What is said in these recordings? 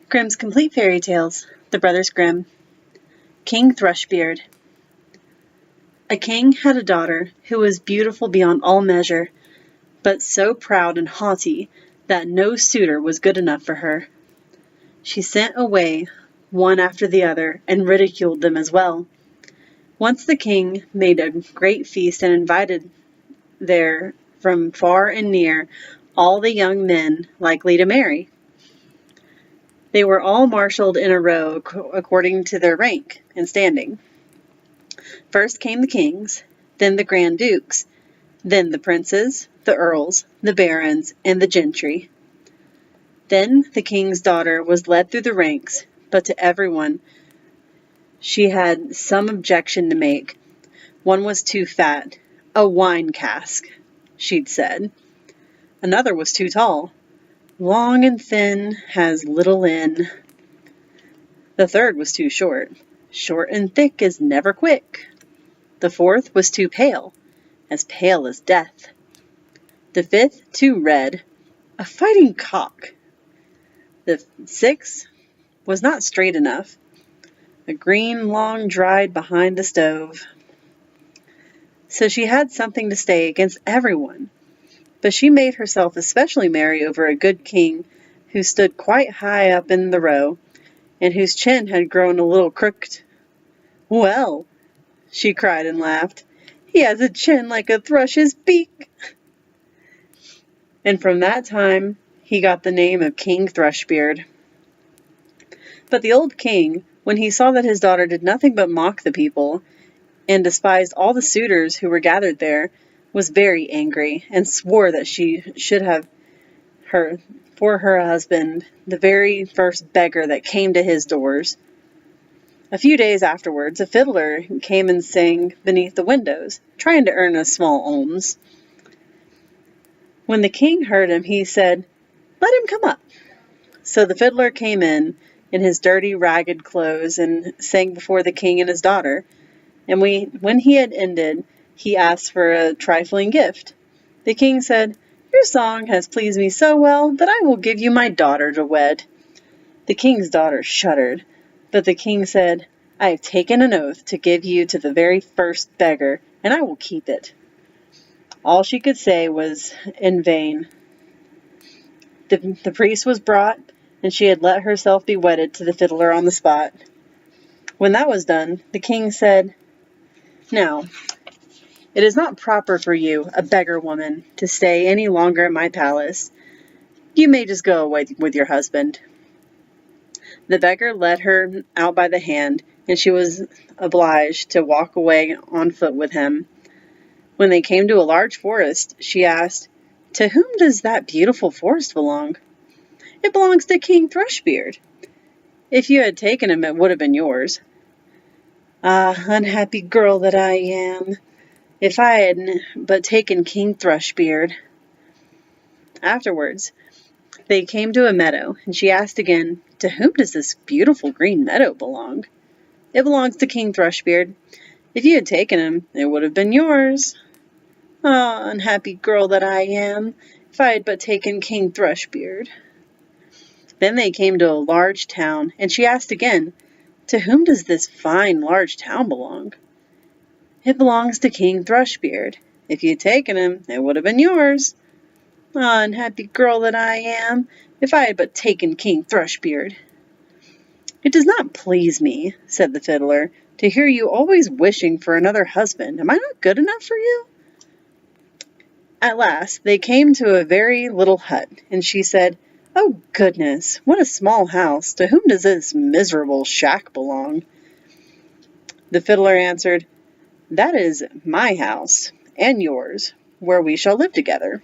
Grimm's Complete Fairy Tales, The Brothers Grimm. King Thrushbeard. A king had a daughter who was beautiful beyond all measure, but so proud and haughty that no suitor was good enough for her. She sent away one after the other and ridiculed them as well. Once the king made a great feast and invited there from far and near all the young men likely to marry. They were all marshaled in a row according to their rank and standing. First came the kings, then the grand dukes, then the princes, the earls, the barons, and the gentry. Then the king's daughter was led through the ranks, but to everyone she had some objection to make. One was too fat, a wine cask, she'd said. Another was too tall, long and thin, has little in. The third was too short, short and thick is never quick. The fourth was too pale as death. The fifth too red, a fighting cock. The sixth was not straight enough, a green long dried behind the stove. So she had something to say against everyone, but she made herself especially merry over a good king who stood quite high up in the row, and whose chin had grown a little crooked. "Well," she cried and laughed, "he has a chin like a thrush's beak." And from that time he got the name of King Thrushbeard. But the old king, when he saw that his daughter did nothing but mock the people, and despised all the suitors who were gathered there, was very angry, and swore that she should have for her husband the very first beggar that came to his doors. A few days afterwards, a fiddler came and sang beneath the windows, trying to earn a small alms. When the king heard him, he said, "Let him come up." So the fiddler came in his dirty, ragged clothes, and sang before the king and his daughter. And when he had ended, he asked for a trifling gift. The king said, "Your song has pleased me so well that I will give you my daughter to wed." The king's daughter shuddered, but the king said, "I have taken an oath to give you to the very first beggar, and I will keep it." All she could say was in vain. The priest was brought, and she had let herself be wedded to the fiddler on the spot. When that was done, the king said, "Now, it is not proper for you, a beggar woman, to stay any longer at my palace. You may just go away with your husband." The beggar led her out by the hand, and she was obliged to walk away on foot with him. When they came to a large forest, she asked, "To whom does that beautiful forest belong?" "It belongs to King Thrushbeard. If you had taken him, it would have been yours." "Ah, unhappy girl that I am! If I had but taken King Thrushbeard." Afterwards, they came to a meadow, and she asked again, "To whom does this beautiful green meadow belong?" "It belongs to King Thrushbeard. If you had taken him, it would have been yours." "Ah, unhappy girl that I am! If I had but taken King Thrushbeard." Then they came to a large town, and she asked again, "To whom does this fine large town belong?" "It belongs to King Thrushbeard. If you had taken him, it would have been yours." "Ah, unhappy girl that I am! If I had but taken King Thrushbeard." "It does not please me," said the fiddler, "to hear you always wishing for another husband. Am I not good enough for you?" At last they came to a very little hut, and she said, "Oh, goodness, what a small house! To whom does this miserable shack belong?" The fiddler answered, "That is my house, and yours, where we shall live together."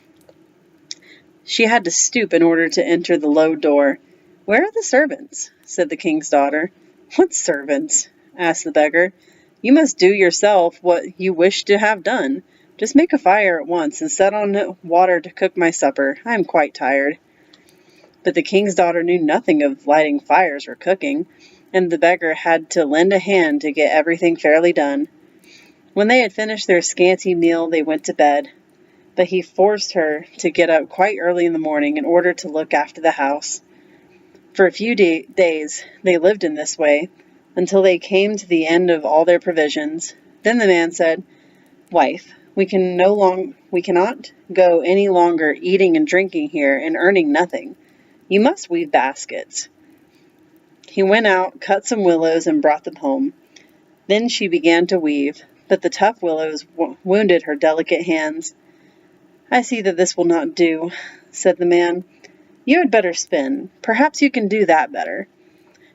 She had to stoop in order to enter the low door. "Where are the servants?" said the king's daughter. "What servants?" asked the beggar. "You must do yourself what you wish to have done. Just make a fire at once, and set on water to cook my supper. I am quite tired." But the king's daughter knew nothing of lighting fires or cooking, and the beggar had to lend a hand to get everything fairly done. When they had finished their scanty meal, they went to bed, but he forced her to get up quite early in the morning in order to look after the house. For a few days they lived in this way, until they came to the end of all their provisions. Then the man said, "Wife, we cannot go any longer eating and drinking here and earning nothing. You must weave baskets." He went out, cut some willows, and brought them home. Then she began to weave, but the tough willows wounded her delicate hands. "I see that this will not do," said the man. "You had better spin. Perhaps you can do that better."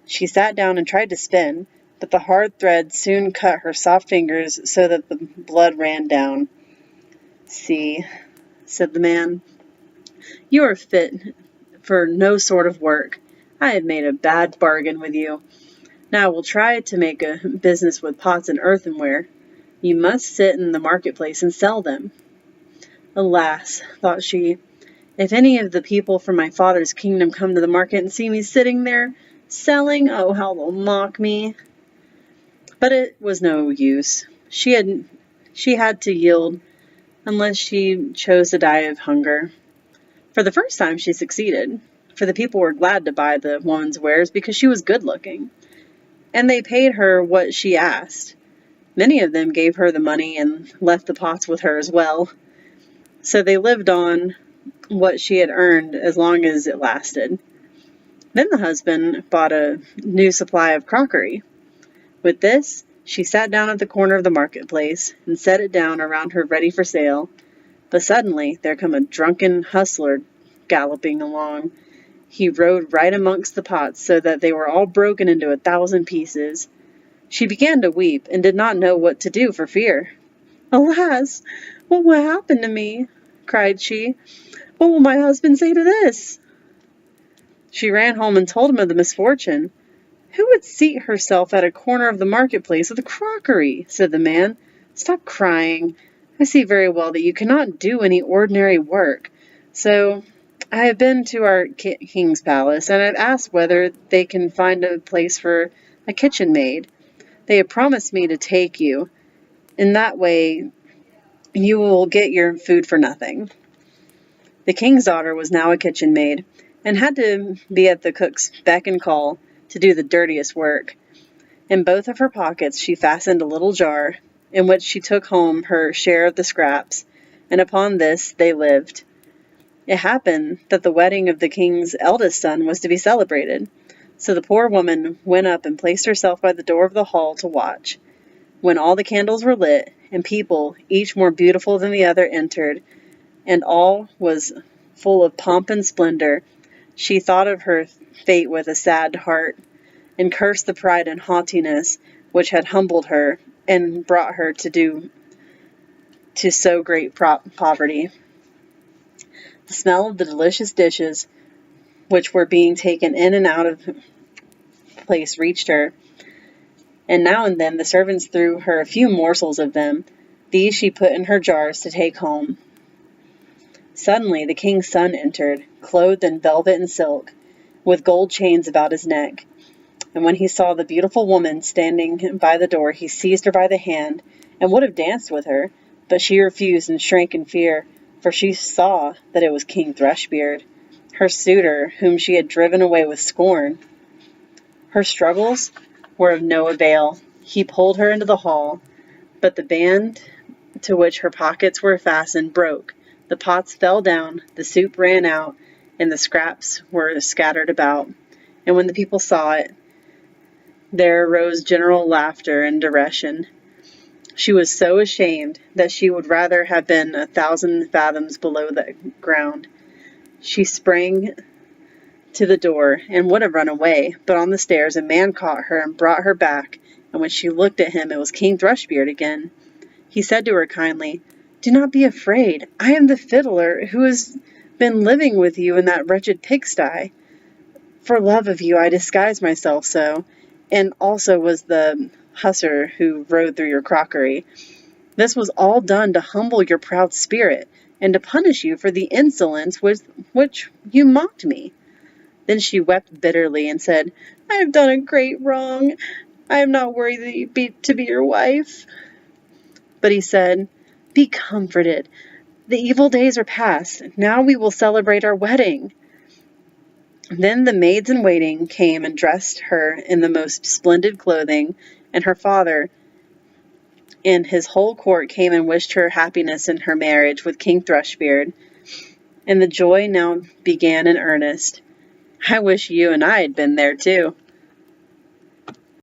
She sat down and tried to spin, but the hard thread soon cut her soft fingers so that the blood ran down. "See," said the man, "you are fit for no sort of work. I have made a bad bargain with you. Now I will try to make a business with pots and earthenware. You must sit in the marketplace and sell them." "Alas," thought she, "if any of the people from my father's kingdom come to the market and see me sitting there selling, oh, how they'll mock me." But it was no use. She had to yield, unless she chose to die of hunger. For the first time she succeeded, for the people were glad to buy the woman's wares because she was good-looking, and they paid her what she asked. Many of them gave her the money and left the pots with her as well. So they lived on what she had earned as long as it lasted. Then the husband bought a new supply of crockery. With this, she sat down at the corner of the marketplace and set it down around her ready for sale. But suddenly there came a drunken hustler galloping along. He rode right amongst the pots so that they were all broken into 1,000 pieces. She began to weep and did not know what to do for fear. "Alas, what will happen to me?" cried she. "What will my husband say to this?" She ran home and told him of the misfortune. "Who would seat herself at a corner of the marketplace with crockery?" said the man. "Stop crying. I see very well that you cannot do any ordinary work. So I have been to our king's palace, and I've asked whether they can find a place for a kitchen maid. They have promised me to take you. In that way, you will get your food for nothing." The king's daughter was now a kitchen maid, and had to be at the cook's beck and call to do the dirtiest work. In both of her pockets she fastened a little jar, in which she took home her share of the scraps, and upon this they lived. It happened that the wedding of the king's eldest son was to be celebrated, so the poor woman went up and placed herself by the door of the hall to watch. When all the candles were lit, and people, each more beautiful than the other, entered, and all was full of pomp and splendor, she thought of her fate with a sad heart, and cursed the pride and haughtiness which had humbled her and brought her to so great poverty. The smell of the delicious dishes which were being taken in and out of place reached her, and now and then the servants threw her a few morsels of them. These she put in her jars to take home. Suddenly the king's son entered, clothed in velvet and silk, with gold chains about his neck. And when he saw the beautiful woman standing by the door, he seized her by the hand and would have danced with her, but she refused and shrank in fear, for she saw that it was King Thrushbeard, her suitor, whom she had driven away with scorn. Her struggles were of no avail. He pulled her into the hall, but the band to which her pockets were fastened broke. The pots fell down, the soup ran out, and the scraps were scattered about. And when the people saw it, there arose general laughter and derision. She was so ashamed that she would rather have been 1,000 fathoms below the ground. She sprang to the door and would have run away, but on the stairs a man caught her and brought her back, and when she looked at him, it was King Thrushbeard again. He said to her kindly, "Do not be afraid. I am the fiddler who has been living with you in that wretched pigsty. For love of you I disguised myself so, and also was the hussar who rode through your crockery. This was all done to humble your proud spirit, and to punish you for the insolence with which you mocked me." Then she wept bitterly and said, "I have done a great wrong. I am not worthy to be your wife." But he said, "Be comforted. The evil days are past. Now we will celebrate our wedding." Then the maids-in-waiting came and dressed her in the most splendid clothing, and her father and his whole court came and wished her happiness in her marriage with King Thrushbeard. And the joy now began in earnest. I wish you and I had been there too.